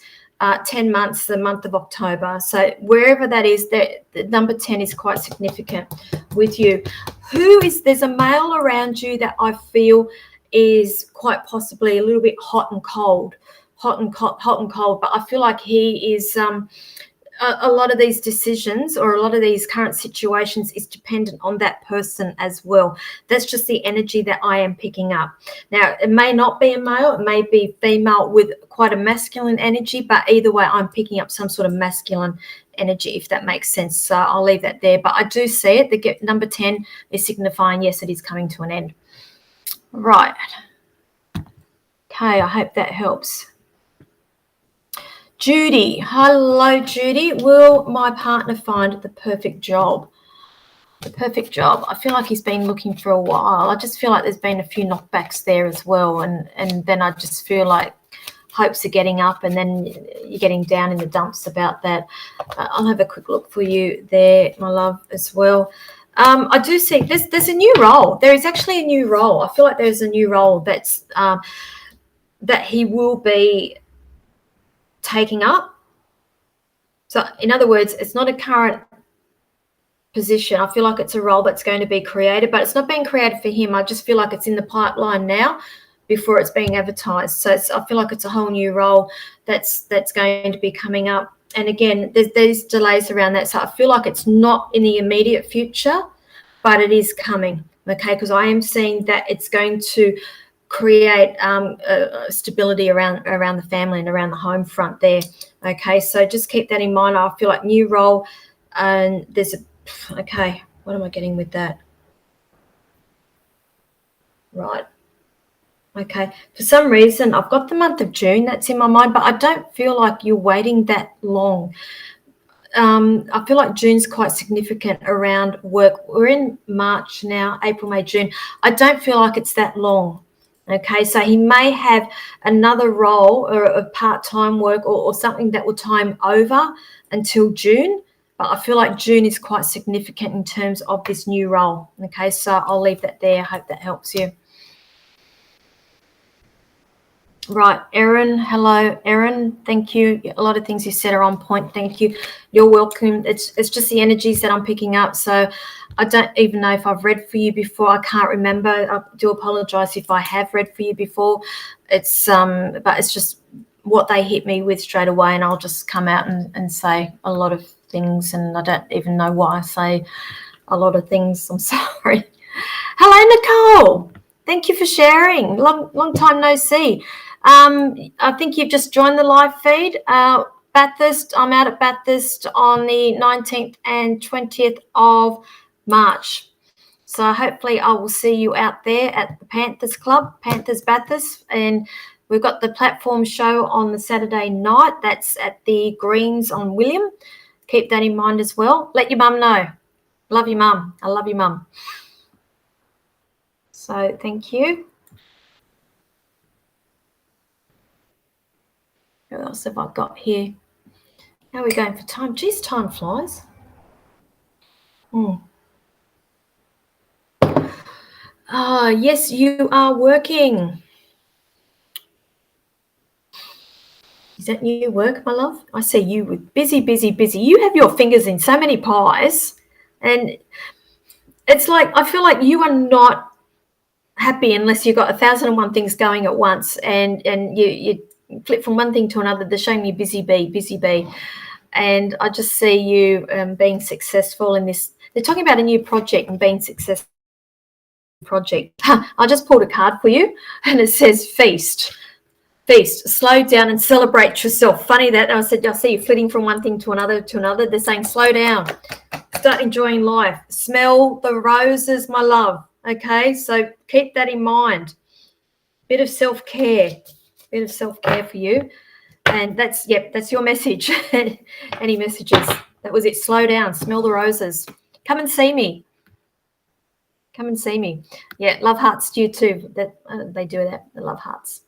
10 months, the month of October. So wherever that is, the number 10 is quite significant with you. There's a male around you that I feel is quite possibly a little bit hot and cold, but I feel like he is a lot of these decisions, or a lot of these current situations, is dependent on that person as well. That's just the energy that I am picking up. Now, it may not be a male, it may be female with quite a masculine energy, but either way, I'm picking up some sort of masculine energy, if that makes sense. So I'll leave that there. But I do see it. The number 10 is signifying, yes, it is coming to an end. Right. Okay, I hope that helps. Judy, hello, Judy. Will my partner find the perfect job? The perfect job. I feel like he's been looking for a while. I just feel like there's been a few knockbacks there as well. And then I just feel like hopes are getting up, and then you're getting down in the dumps about that. I'll have a quick look for you there, my love, as well. I do see there's a new role. There is actually a new role. I feel like there's a new role that's that he will be taking up. So in other words, it's not a current position. I feel like it's a role that's going to be created, but it's not being created for him. I just feel like it's in the pipeline now before it's being advertised. So I feel like it's a whole new role that's going to be coming up. And again, there's delays around that. So I feel like it's not in the immediate future, but it is coming. Okay, because I am seeing that it's going to create stability around the family and around the home front there. Okay, so just keep that in mind. I feel like new role, and there's okay, what am I getting with that? Right. Okay, for some reason I've got the month of June that's in my mind, but I don't feel like you're waiting that long. I feel like June's quite significant around work. We're in March now, April, May, June. I don't feel like it's that long. Okay, so he may have another role or a part-time work or something that will time over until June, but I feel like June is quite significant in terms of this new role. Okay, so I'll leave that there. I hope that helps you. Right, Erin, hello, Erin, thank you. A lot of things you said are on point. Thank you. You're welcome. It's just the energies that I'm picking up. So I don't even know if I've read for you before. I can't remember. I do apologize if I have read for you before. It's but it's just what they hit me with straight away, and I'll just come out and say a lot of things, and I don't even know why I say a lot of things. I'm sorry. Hello, Nicole. Thank you for sharing. Long time no see. I think you've just joined the live feed. Bathurst, I'm out at Bathurst on the 19th and 20th of March. So hopefully I will see you out there at the Panthers Club, Panthers Bathurst. And we've got the platform show on the Saturday night. That's at the Greens on William. Keep that in mind as well. Let your mum know. Love you, mum. I love you, mum. So thank you. What else have I got here? How are we going for time? Geez, time flies. Yes, you are working. Is that new work, my love? I see you with busy. You have your fingers in so many pies, and it's like I feel like you are not happy unless you've got 1,001 things going at once, and you flip from one thing to another. They're showing you busy bee, and I just see you being successful in this. They're talking about a new project and being successful. Project. I just pulled a card for you, and it says feast. Slow down and celebrate yourself. Funny that I said I see you flitting from one thing to another. They're saying slow down, start enjoying life, smell the roses, my love. Okay, so keep that in mind. Bit of self-care for you, and that's your message. Any messages? That was it. Slow down, smell the roses. Come and see me. Yeah, love hearts to you too. That they do that. The love hearts.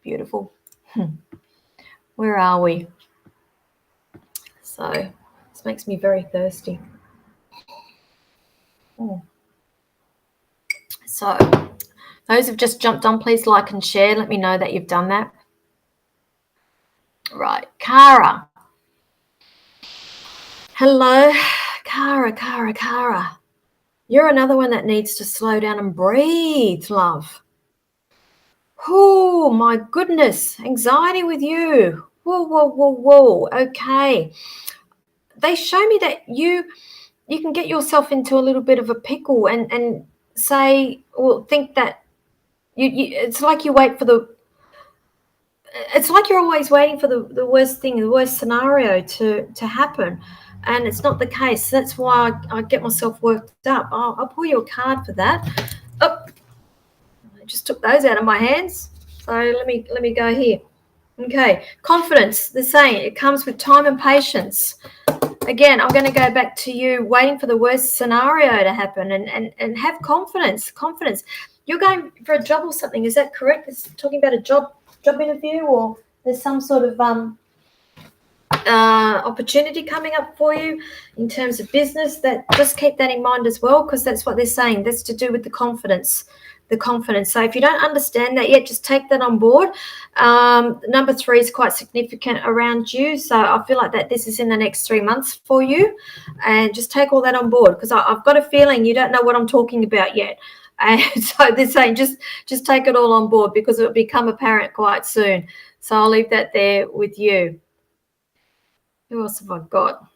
Beautiful. Where are we? So this makes me very thirsty. So those who've just jumped on, please like and share. Let me know that you've done that. Right, Cara. Hello, Cara. You're another one that needs to slow down and breathe, love. Oh, my goodness. Anxiety with you. Whoa. Okay. They show me that you can get yourself into a little bit of a pickle and say or think that you it's like you wait for the it's like you're always waiting for the worst thing, the worst scenario to happen. And it's not the case. That's why I get myself worked up. I'll pull you a card for that. Oh, I just took those out of my hands. So let me go here. Okay, confidence. They're saying it comes with time and patience. Again, I'm going to go back to you waiting for the worst scenario to happen and have confidence. You're going for a job or something. Is that correct? It's talking about a job interview, or there's some sort of opportunity coming up for you in terms of business. That just keep that in mind as well, because that's what they're saying. That's to do with the confidence. So if you don't understand that yet, just take that on board. Number 3 is quite significant around you, so I feel like that this is in the next 3 months for you, and just take all that on board, because I've got a feeling you don't know what I'm talking about yet. And so they're saying just take it all on board, because it will become apparent quite soon. So I'll leave that there with you. Who else have I got?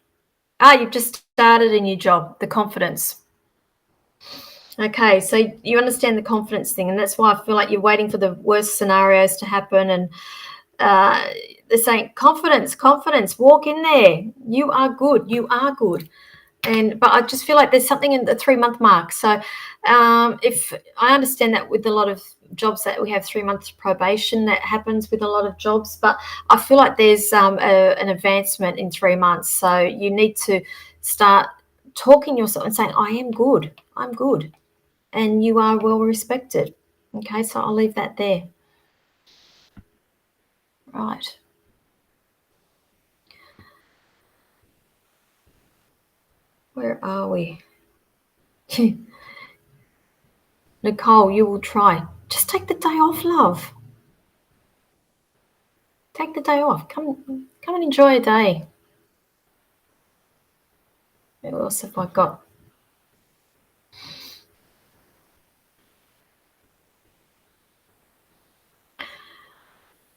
You've just started a new job, the confidence. Okay, so you understand the confidence thing, and that's why I feel like you're waiting for the worst scenarios to happen. And they're saying confidence, walk in there. You are good. But I just feel like there's something in the 3-month mark. So if I understand that with a lot of jobs that we have 3 months probation, that happens with a lot of jobs, but I feel like there's an advancement in 3 months. So you need to start talking yourself and saying, I'm good. And you are well respected. Okay, so I'll leave that there. Right. Where are we? Nicole, you will try. Just take the day off, love. Take the day off. Come and enjoy a day. What else have I got?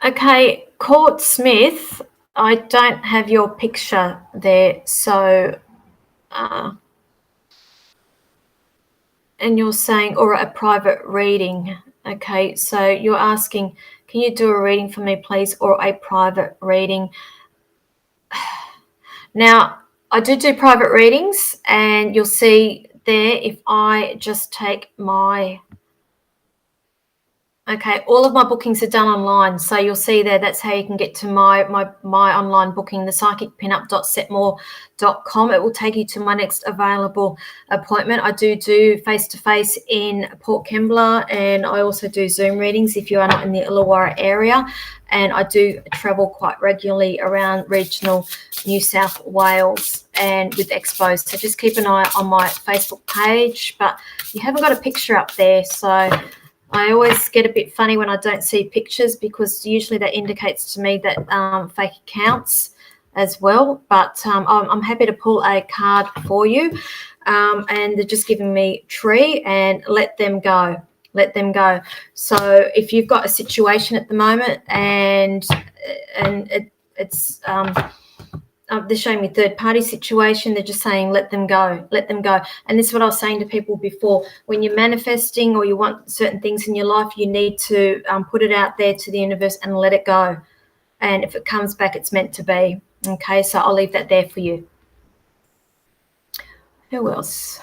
Okay, Court Smith. I don't have your picture there, so and you're saying, or a private reading. Okay, so you're asking, can you do a reading for me, please, or a private reading? Now, I do private readings, and you'll see there if I just take my... Okay, all of my bookings are done online, so you'll see there that's how you can get to my online booking, the psychicpinup.setmore.com. It will take you to my next available appointment. I do face-to-face in Port Kembla, and I also do Zoom readings if you are not in the Illawarra area, and I do travel quite regularly around regional New South Wales and with expos. So just keep an eye on my Facebook page, but you haven't got a picture up there, so I always get a bit funny when I don't see pictures, because usually that indicates to me that fake accounts as well. But I'm happy to pull a card for you, and they're just giving me tree and let them go. Let them go. So if you've got a situation at the moment and it's they're showing me third-party situation. They're just saying, let them go, let them go. And this is what I was saying to people before. When you're manifesting or you want certain things in your life, you need to put it out there to the universe and let it go. And if it comes back, it's meant to be. Okay, so I'll leave that there for you. Who else?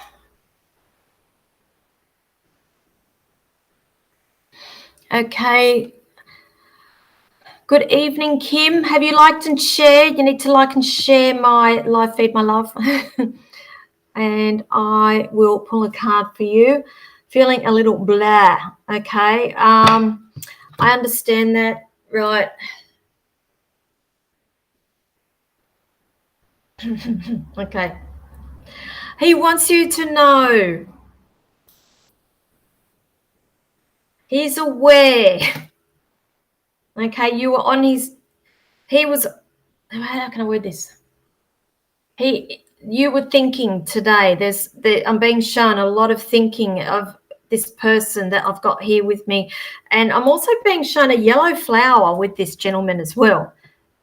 Okay. Good evening, Kim. Have you liked and shared? You need to like and share my live feed, my love. And I will pull a card for you. Feeling a little blah, okay? I understand that, right? Okay. He wants you to know. He's aware. Okay, you were on his... He was... How can I word this? You were thinking today. I'm being shown a lot of thinking of this person that I've got here with me, and I'm also being shown a yellow flower with this gentleman as well.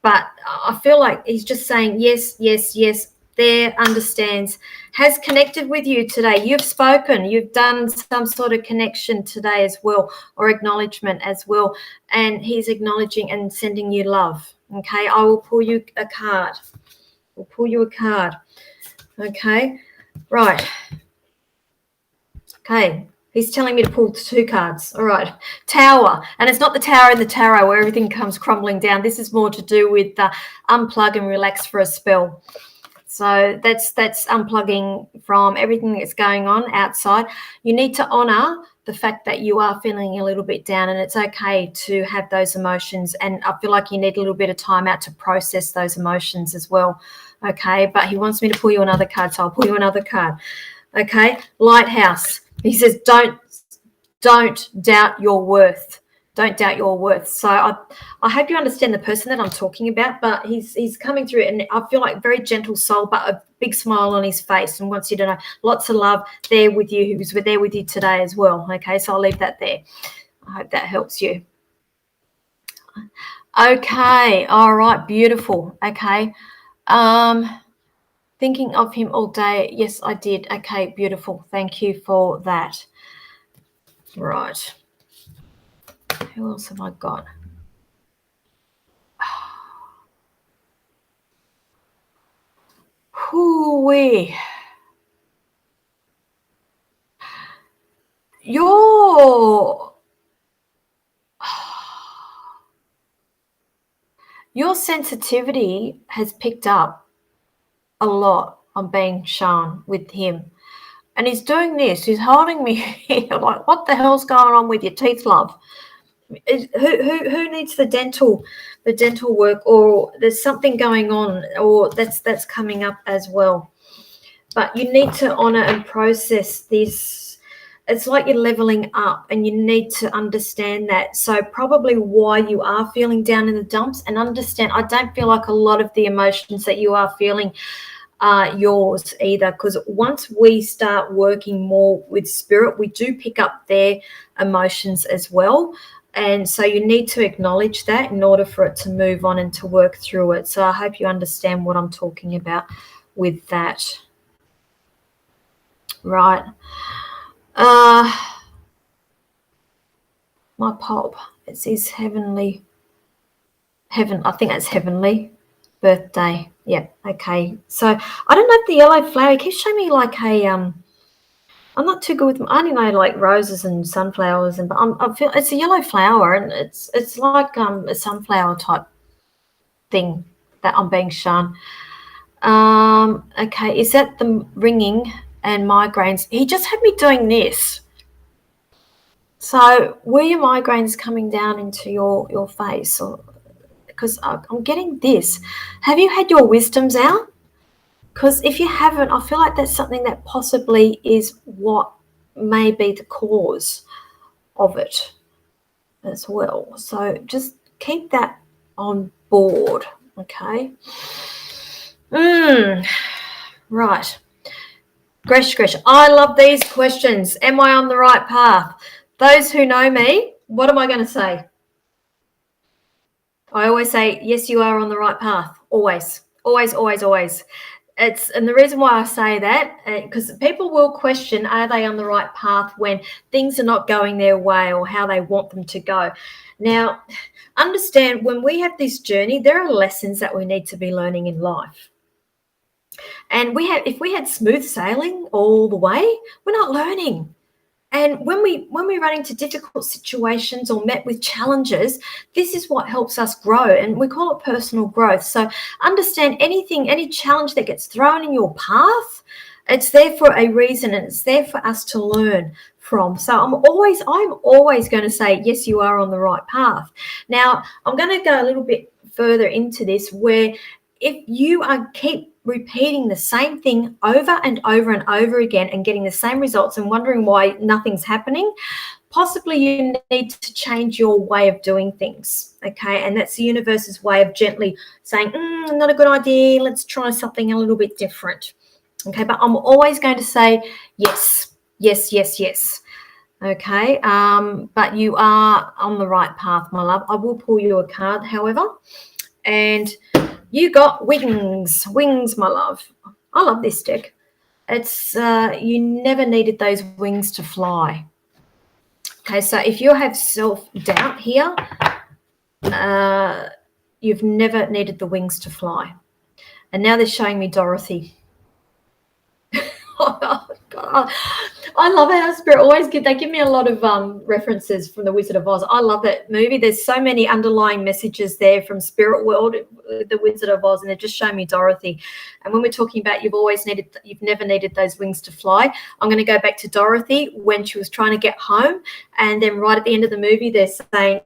But I feel like he's just saying yes, yes, yes. There, understands, has connected with you today. You've spoken, you've done some sort of connection today as well, or acknowledgement as well, and he's acknowledging and sending you love. Okay, I will pull you a card. We'll pull you a card. Okay, right. Okay, he's telling me to pull 2 cards. All right, Tower. And it's not the tower in the tarot where everything comes crumbling down. This is more to do with unplug and relax for a spell. So that's unplugging from everything that's going on outside. You need to honor the fact that you are feeling a little bit down, and it's okay to have those emotions. And I feel like you need a little bit of time out to process those emotions as well. Okay, but he wants me to pull you another card, so I'll pull you another card. Okay, Lighthouse. He says, don't doubt your worth. Don't doubt your worth. So I hope you understand the person that I'm talking about, but he's coming through, and I feel like very gentle soul, but a big smile on his face, and wants you to know lots of love there with you, who's there with you today as well. Okay, so I'll leave that there. I hope that helps you. Okay, all right, beautiful. Okay. Thinking of him all day. Yes, I did. Okay, beautiful. Thank you for that. Right. Who else have I got? Hoo-wee. Your sensitivity has picked up a lot. I'm being shown with him. And he's doing this. He's holding me here. Like, what the hell's going on with your teeth, love? Who needs the dental work, or there's something going on, or that's coming up as well. But you need to honor and process this. It's like you're leveling up, and you need to understand that. So probably why you are feeling down in the dumps, and understand, I don't feel like a lot of the emotions that you are feeling are yours either, because once we start working more with spirit, we do pick up their emotions as well. And so you need to acknowledge that in order for it to move on and to work through it. So I hope you understand what I'm talking about with that. Right. My pop, it says heaven, I think that's heavenly birthday. Yeah, okay. So I don't know if the yellow flower, it keeps showing me like a I'm not too good with, I only know like roses and sunflowers, and but I feel it's a yellow flower, and it's like a sunflower type thing that I'm being shown. Okay, is that the ringing and migraines? He just had me doing this. So were your migraines coming down into your face? Or because I'm getting this. Have you had your wisdoms out? Because if you haven't, I feel like that's something that possibly is what may be the cause of it as well. So just keep that on board, okay? Right. Gresh, I love these questions. Am I on the right path? Those who know me, what am I going to say? I always say, yes, you are on the right path. Always, always, always, always. And the reason why I say that, because people will question, are they on the right path when things are not going their way or how they want them to go? Now, understand, when we have this journey, there are lessons that we need to be learning in life. And if we had smooth sailing all the way, we're not learning. And when we run into difficult situations or met with challenges, this is what helps us grow, and we call it personal growth. So understand, any challenge that gets thrown in your path, it's there for a reason, and it's there for us to learn from. So I'm always going to say, yes, you are on the right path. Now, I'm going to go a little bit further into this, where if you keep repeating the same thing over and over and over again and getting the same results and wondering why nothing's happening, possibly you need to change your way of doing things, okay? And that's the universe's way of gently saying, not a good idea, let's try something a little bit different, okay? But I'm always going to say yes, yes, yes, yes, okay? But you are on the right path, my love. I will pull you a card, however, and you got wings, my love. I love this deck. It's you never needed those wings to fly. Okay, so if you have self-doubt here, you've never needed the wings to fly. And now they're showing me Dorothy. Oh, God. I love how Spirit always give me a lot of references from the Wizard of Oz. I love that movie. There's so many underlying messages there from Spirit World, the Wizard of Oz, and they're just showing me Dorothy. And when we're talking about you've never needed those wings to fly, I'm going to go back to Dorothy when she was trying to get home, and then right at the end of the movie, they're saying,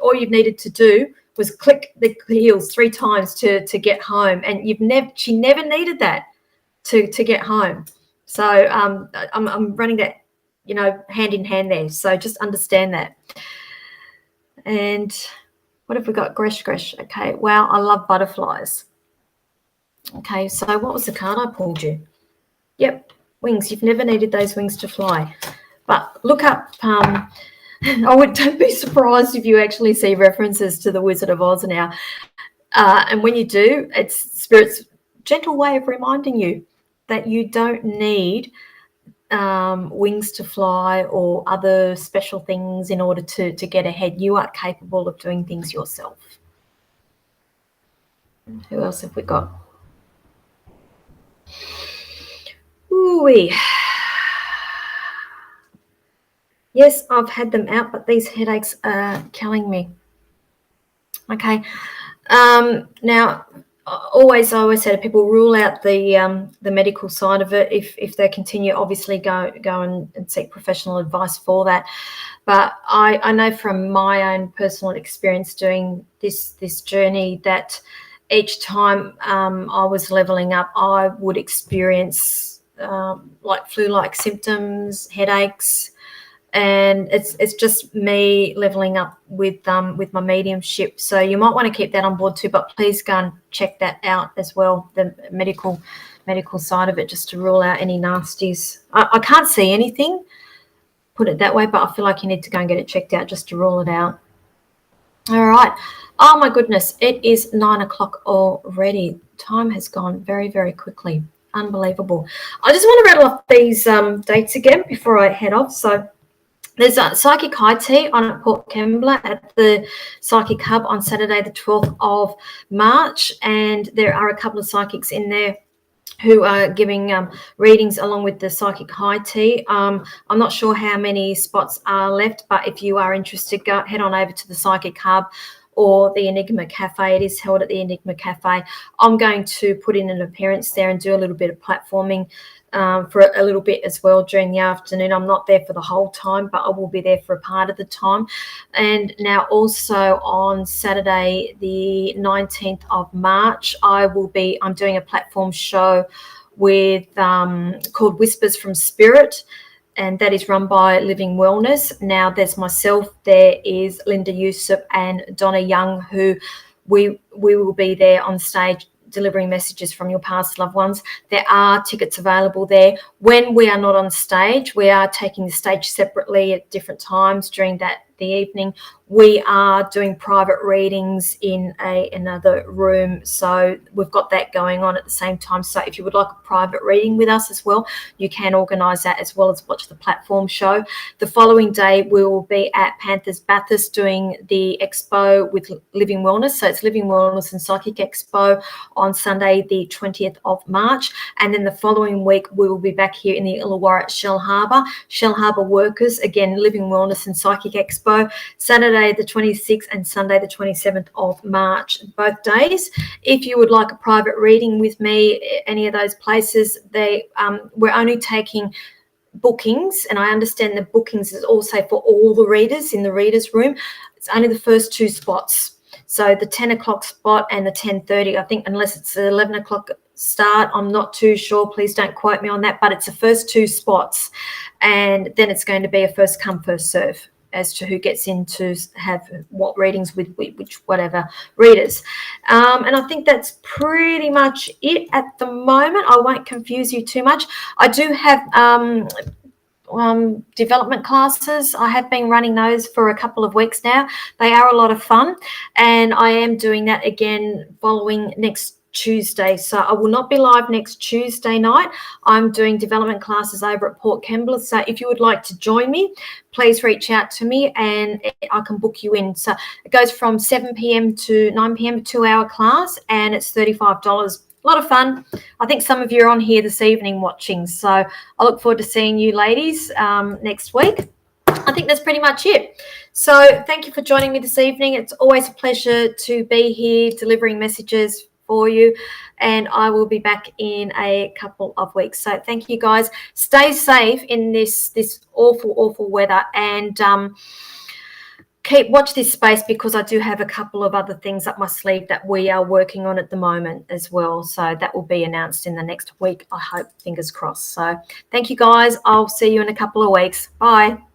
all you needed to do was click the heels 3 times to get home, and she never needed that to get home. So I'm running that, hand in hand there. So just understand that. And what have we got? Gresh. Okay. Wow, I love butterflies. Okay, so what was the card I pulled you? Yep, wings. You've never needed those wings to fly. But look up. Don't be surprised if you actually see references to the Wizard of Oz now. And when you do, it's Spirit's gentle way of reminding you that you don't need wings to fly or other special things in order to get ahead. You are capable of doing things yourself. Who else have we got? Ooh-wee. Yes, I've had them out, but these headaches are killing me. Okay. Now, I always say to people, rule out the medical side of it. If they continue, obviously go and seek professional advice for that. But I know from my own personal experience doing this journey that each time I was leveling up, I would experience like flu-like symptoms, headaches. And it's just me leveling up with my mediumship. So you might want to keep that on board too, but please go and check that out as well, the medical side of it, just to rule out any nasties. I can't see anything, put it that way, but I feel like you need to go and get it checked out just to rule it out. All right. Oh my goodness, it is 9 o'clock already. Time has gone very, very quickly. Unbelievable. I just want to rattle off these dates again before I head off. So there's a Psychic High Tea on at Port Kembla at the Psychic Hub on Saturday the 12th of March, and there are a couple of psychics in there who are giving readings along with the Psychic High Tea. I'm not sure how many spots are left, but if you are interested, head on over to the Psychic Hub or the Enigma Cafe. It is held at the Enigma Cafe. I'm going to put in an appearance there and do a little bit of platforming for a little bit as well during the afternoon. I'm not there for the whole time, but I will be there for a part of the time. And now also on Saturday, the 19th of March, I'm doing a platform show with called Whispers from Spirit, and that is run by Living Wellness. Now there's myself, there is Linda Yusuf and Donna Young, who we will be there on stage delivering messages from your past loved ones. There are tickets available there. When we are not on stage, we are taking the stage separately at different times during the evening. We are doing private readings in another room, so we've got that going on at the same time. So if you would like a private reading with us as well, you can organise that as well as watch the platform show. The following day we will be at Panthers Bathurst doing the expo with Living Wellness. So it's Living Wellness and Psychic Expo on Sunday the 20th of March, and then the following week we will be back here in the Illawarra at Shell Harbour Workers, again Living Wellness and Psychic Expo, Saturday the 26th and Sunday the 27th of March, both days. If you would like a private reading with me, any of those places, we're only taking bookings, and I understand the bookings is also for all the readers in the readers room. It's only the first two spots, so the 10 o'clock spot and the 10:30, I think, unless it's the 11 o'clock start, I'm not too sure, please don't quote me on that, but it's the first two spots, and then it's going to be a first come first serve as to who gets in to have what readings with which whatever readers. And I think that's pretty much it at the moment. I won't confuse you too much. I do have development classes. I have been running those for a couple of weeks now. They are a lot of fun, and I am doing that again following next Tuesday. So I will not be live next Tuesday night. I'm doing development classes over at Port Kembla. So if you would like to join me, please reach out to me and I can book you in. So it goes from 7 p.m. to 9 p.m., a 2-hour class, and it's $35. A lot of fun. I think some of you are on here this evening watching. So I look forward to seeing you ladies next week. I think that's pretty much it. So thank you for joining me this evening. It's always a pleasure to be here delivering messages for you, and I will be back in a couple of weeks. So thank you guys. Stay safe in this awful weather, and watch this space, because I do have a couple of other things up my sleeve that we are working on at the moment as well. So that will be announced in the next week, I hope, fingers crossed. So thank you guys. I'll see you in a couple of weeks. Bye.